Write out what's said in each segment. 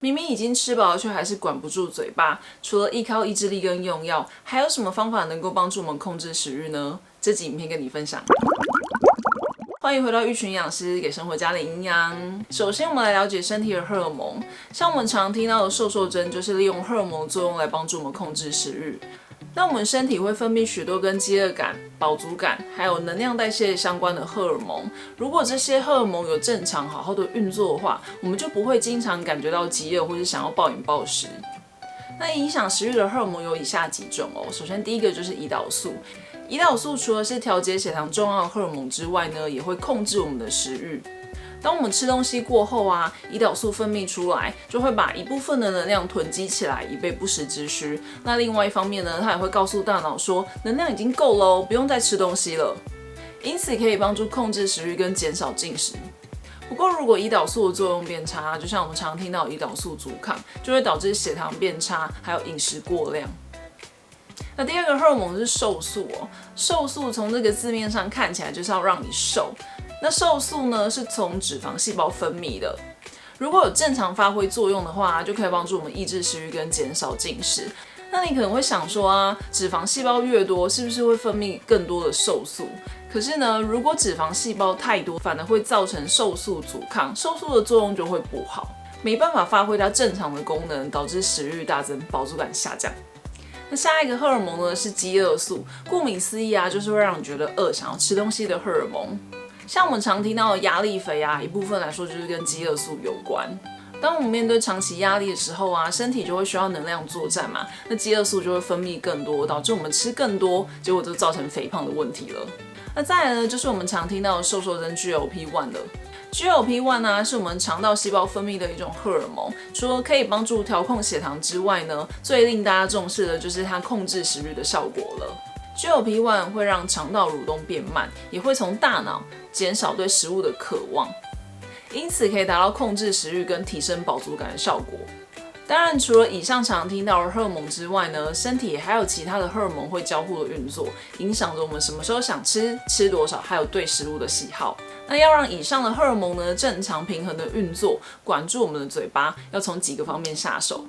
明明已經吃飽了，卻還是管不住嘴巴。除了依靠意志力跟用藥，還有什麼方法能夠幫助我們控制食慾呢？這集影片跟你分享。歡迎回到玉群營養師，給生活加點營養。首先，我們來了解身體的荷爾蒙。像我們常聽到的瘦瘦針，就是利用荷爾蒙的作用來幫助我們控制食慾。那我們身體會分泌許多跟飢餓感、飽足感，還有能量代謝相關的荷爾蒙。如果這些荷爾蒙有正常好好的運作的話，我們就不會經常感覺到飢餓或是想要暴飲暴食。那影響食慾的荷爾蒙有以下幾種哦。首先，第一個就是胰島素。胰島素除了是調節血糖重要的荷爾蒙之外呢，也會控制我們的食慾。當我們吃東西過後啊，胰島素分泌出來，就會把一部分的能量囤積起來，以備不時之需。那另外一方面呢，它也會告訴大腦說，能量已經夠了，不用再吃東西了。因此可以幫助控制食慾跟減少進食。不過如果胰島素的作用變差，就像我們常聽到胰島素阻抗，就會導致血糖變差，還有飲食過量。那第二個荷爾蒙是瘦素哦，瘦素從這個字面上看起來就是要讓你瘦。那瘦素呢，是從脂肪細胞分泌的，如果有正常發揮作用的話，就可以幫助我們抑制食慾跟減少進食。那你可能會想說啊，脂肪細胞越多，是不是會分泌更多的瘦素？可是呢，如果脂肪細胞太多，反而會造成瘦素阻抗，瘦素的作用就會不好，沒辦法發揮它正常的功能，導致食慾大增，飽足感下降。那下一個荷爾蒙呢，是飢餓素，顧名思義啊，就是會讓你覺得餓，想要吃東西的荷爾蒙。像我們常聽到的壓力肥啊，一部分來說就是跟飢餓素有關。當我們面對長期壓力的時候啊，身體就會需要能量作戰嘛，那飢餓素就會分泌更多，導致我們吃更多，結果就造成肥胖的問題了。那再來呢，就是我們常聽到的瘦瘦針 GLP-1 了。GLP-1 啊，是我們腸道細胞分泌的一種荷爾蒙，除了可以幫助調控血糖之外呢，最令大家重視的就是它控制食慾的效果了。GLP-1 会讓腸道蠕動變慢，也會從大腦減少對食物的渴望，因此可以達到控制食慾跟提升飽足感的效果。當然，除了以上常聽到的荷爾蒙之外呢，身體還有其他的荷爾蒙會交互的運作，影響着我們什麼時候想吃、吃多少，還有對食物的喜好。那要讓以上的荷爾蒙呢正常平衡的運作，管住我們的嘴巴，要從幾個方面下手。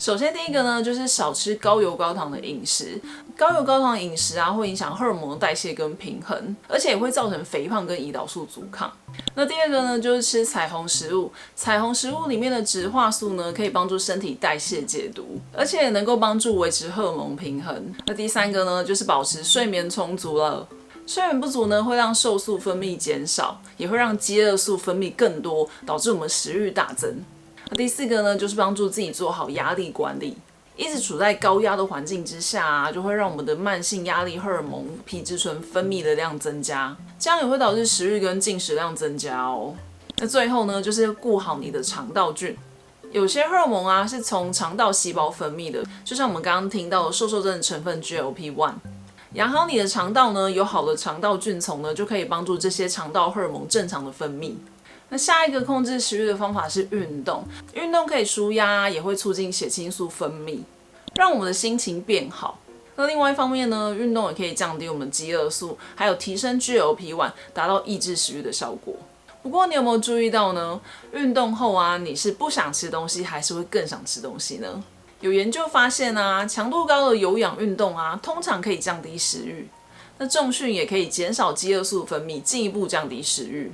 首先，第一個呢，就是少吃高油高糖的飲食。高油高糖的飲食啊，會影響荷爾蒙的代謝跟平衡，而且也會造成肥胖跟胰島素阻抗。那第二個呢，就是吃彩虹食物。彩虹食物裡面的植化素呢，可以幫助身體代謝解毒，而且也能夠幫助維持荷爾蒙平衡。那第三個呢，就是保持睡眠充足了。睡眠不足呢，會讓瘦素分泌減少，也會讓飢餓素分泌更多，導致我們食慾大增。那第四個呢，就是幫助自己做好壓力管理。一直處在高壓的環境之下啊，就會讓我們的慢性壓力荷爾蒙皮質醇分泌的量增加，這樣也會導致食慾跟進食量增加哦。那最後呢，就是顧好你的腸道菌。有些荷爾蒙啊，是從腸道細胞分泌的，就像我們剛剛聽到的瘦瘦針的成分 GLP-1。養好你的腸道呢，有好的腸道菌叢呢，就可以幫助這些腸道荷爾蒙正常的分泌。那下一個控制食慾的方法是運動，運動可以紓壓，也會促進血清素分泌，讓我們的心情變好。那另外一方面呢，運動也可以降低我們飢餓素，還有提升 GLP-1，達到抑制食慾的效果。不過你有沒有注意到呢？運動後啊，你是不想吃東西，還是會更想吃東西呢？有研究發現啊，強度高的有氧運動啊，通常可以降低食慾。那重訓也可以減少飢餓素分泌，進一步降低食慾。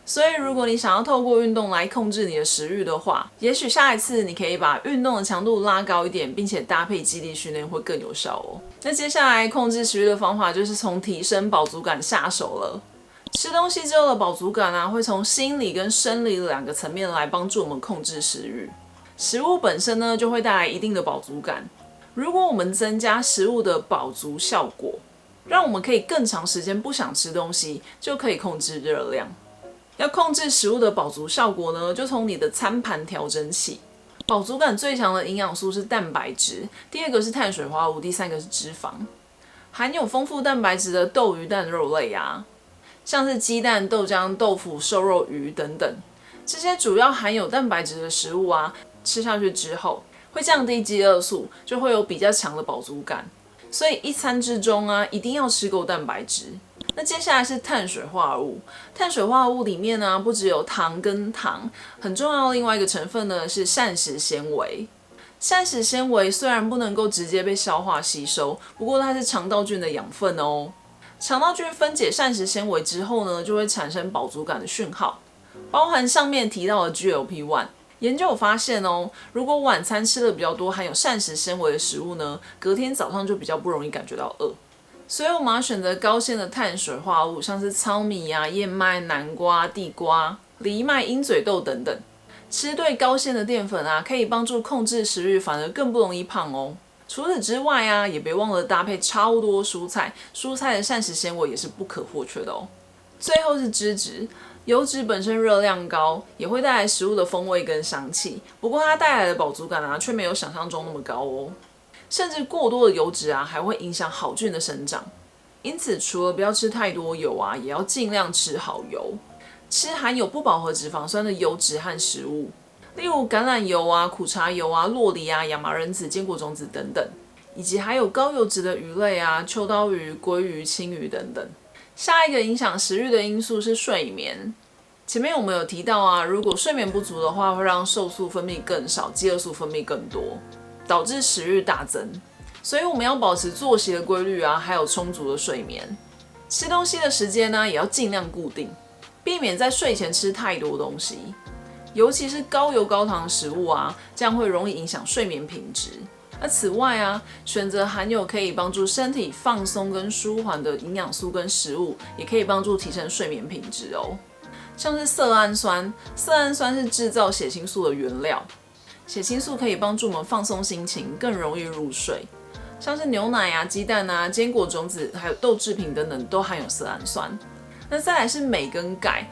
所以，如果你想要透過運動來控制你的食慾的話，也許下一次你可以把運動的強度拉高一點，並且搭配肌力訓練會更有效哦。那接下來控制食慾的方法就是從提升飽足感下手了。吃東西之後的飽足感啊，會從心理跟生理的兩個層面來幫助我們控制食慾。食物本身呢，就會帶來一定的飽足感。如果我們增加食物的飽足效果，讓我們可以更長時間不想吃東西，就可以控制熱量。要控制食物的飽足效果呢，就從你的餐盤調整起。飽足感最強的營養素是蛋白質，第二個是碳水化合物，第三個是脂肪。含有豐富蛋白質的豆、魚、蛋、肉類啊，像是雞蛋、豆漿、豆腐、瘦肉、魚等等，這些主要含有蛋白質的食物啊，吃下去之後會降低飢餓素，就會有比較強的飽足感。所以一餐之中啊，一定要吃夠蛋白質。那接下來是碳水化合物，碳水化合物裡面呢，不只有糖跟糖，很重要的另外一個成分呢是膳食纖維。膳食纖維雖然不能夠直接被消化吸收，不過它是腸道菌的養分哦。腸道菌分解膳食纖維之後呢，就會產生飽足感的訊號，包含上面提到的 GLP-1。研究有發現哦，如果晚餐吃的比較多含有膳食纖維的食物呢，隔天早上就比較不容易感覺到餓。所以我們要選擇高纖的碳水化合物，像是糙米啊、燕麥、南瓜、地瓜、藜麥、鷹嘴豆等等。吃對高纖的澱粉啊，可以幫助控制食慾，反而更不容易胖哦。除此之外啊，也別忘了搭配超多蔬菜，蔬菜的膳食纖維也是不可或缺的哦。最後是脂質，油脂本身熱量高，也會帶來食物的風味跟香氣，不過它帶來的飽足感啊，卻沒有想象中那麼高哦。甚至過多的油脂啊，還會影響好菌的生長。因此，除了不要吃太多油啊，也要盡量吃好油。吃含有不飽和脂肪酸的油脂和食物，例如橄欖油啊、苦茶油啊、酪梨啊、亞麻仁籽、堅果種子等等，以及還有高油脂的魚類啊、秋刀魚、鮭魚、青魚等等。下一個影響食慾的因素是睡眠。前面我們有提到啊，如果睡眠不足的話，會讓瘦素分泌更少，飢餓素分泌更多，導致食慾大增。所以我們要保持作息的規律啊，還有充足的睡眠。吃東西的時間呢，也要盡量固定。避免在睡前吃太多東西，尤其是高油高糖的食物啊，這樣會容易影響睡眠品質。那此外啊，選擇含有可以幫助身體放鬆跟舒緩的營養素跟食物，也可以幫助提升睡眠品質哦。像是色氨酸，色氨酸是製造血清素的原料，血清素可以幫助我們放鬆心情，更容易入睡。像是牛奶啊、雞蛋啊、堅果種子，還有豆製品等等，都含有色氨酸。那再來是鎂跟鈣，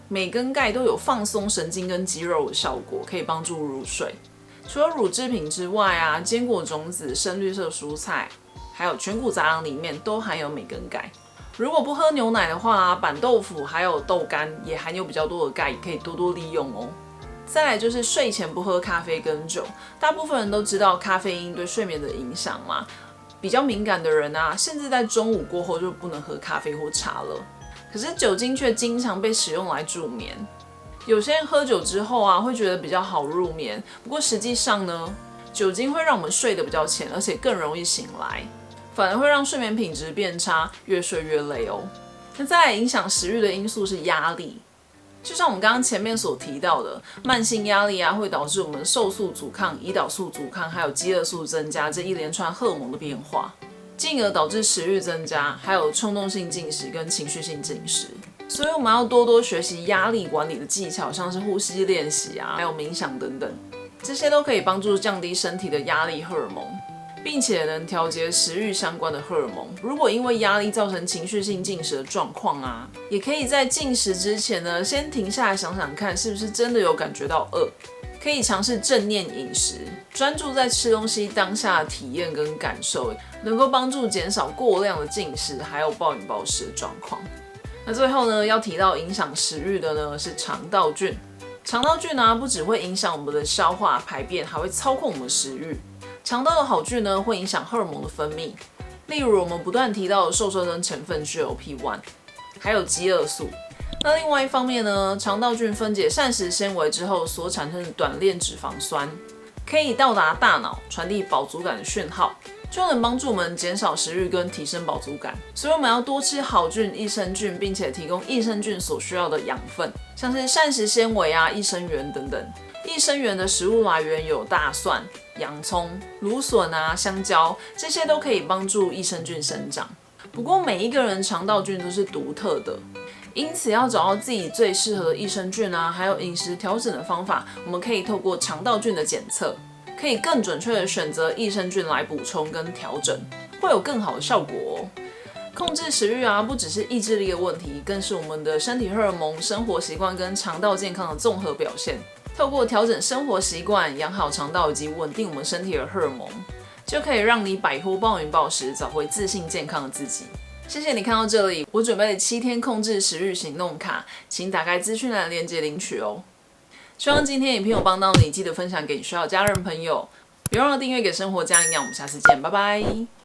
鎂跟鈣都有放鬆神經跟肌肉的效果，可以幫助入睡。除了乳製品之外啊，堅果種子、深綠色蔬菜，還有全穀雜糧裡面都含有鎂跟鈣。如果不喝牛奶的話啊，板豆腐還有豆乾也含有比較多的鈣，可以多多利用哦。再來就是睡前不喝咖啡跟酒，大部分人都知道咖啡因對睡眠的影響嘛，比較敏感的人啊，甚至在中午過後就不能喝咖啡或茶了。可是酒精卻經常被使用來助眠，有些人喝酒之後啊，會覺得比較好入眠。不過實際上呢，酒精會讓我們睡得比較淺，而且更容易醒來，反而會讓睡眠品質變差，越睡越累哦。那再來影響食慾的因素是壓力，就像我們剛剛前面所提到的，慢性壓力啊，會導致我們瘦素阻抗、胰島素阻抗，還有飢餓素增加這一連串荷爾蒙的變化。進而導致食慾增加，還有衝動性進食跟情緒性進食。所以我們要多多學習壓力管理的技巧，像是呼吸練習啊，還有冥想等等，這些都可以幫助降低身體的壓力荷爾蒙，並且能調節食慾相關的荷爾蒙。如果因為壓力造成情緒性進食的狀況啊，也可以在進食之前呢，先停下來想想看，是不是真的有感覺到餓。可以嘗試正念飲食，專注在吃東西當下的體驗跟感受，能夠幫助減少過量的進食，還有暴飲暴食的狀況。那最後呢，要提到影響食慾的呢是腸道菌。腸道菌啊，不只會影響我們的消化排便，還會操控我們的食慾。腸道的好菌呢，會影響荷爾蒙的分泌，例如我們不斷提到的瘦身成分 GLP-1， 還有飢餓素。那另外一方面呢，腸道菌分解膳食纖維之後所產生的短鏈脂肪酸，可以到達大腦，傳遞飽足感的訊號，就能幫助我們減少食慾跟提升飽足感。所以我們要多吃好菌、益生菌，並且提供益生菌所需要的養分，像是膳食纖維啊、益生元等等。益生元的食物來源有大蒜、洋蔥、蘆筍啊、香蕉，這些都可以幫助益生菌生長。不過每一個人腸道菌都是獨特的。因此要找到自己最適合的益生菌啊，還有飲食調整的方法，我們可以透過腸道菌的檢測，可以更準確的選擇益生菌來補充跟調整，會有更好的效果哦。控制食慾啊，不只是意志力的問題，更是我們的身體荷爾蒙、生活習慣跟腸道健康的綜合表現。透過調整生活習慣，養好腸道以及穩定我們身體的荷爾蒙，就可以讓你擺脫暴飲暴食，找回自信健康的自己。謝謝你看到這裡，我準備了7天控制食慾行動卡，請打開資訊欄鏈接領取哦。希望今天影片有幫到你，記得分享給需要家人朋友，別忘了訂閱給生活加營養，我們下次見，拜拜。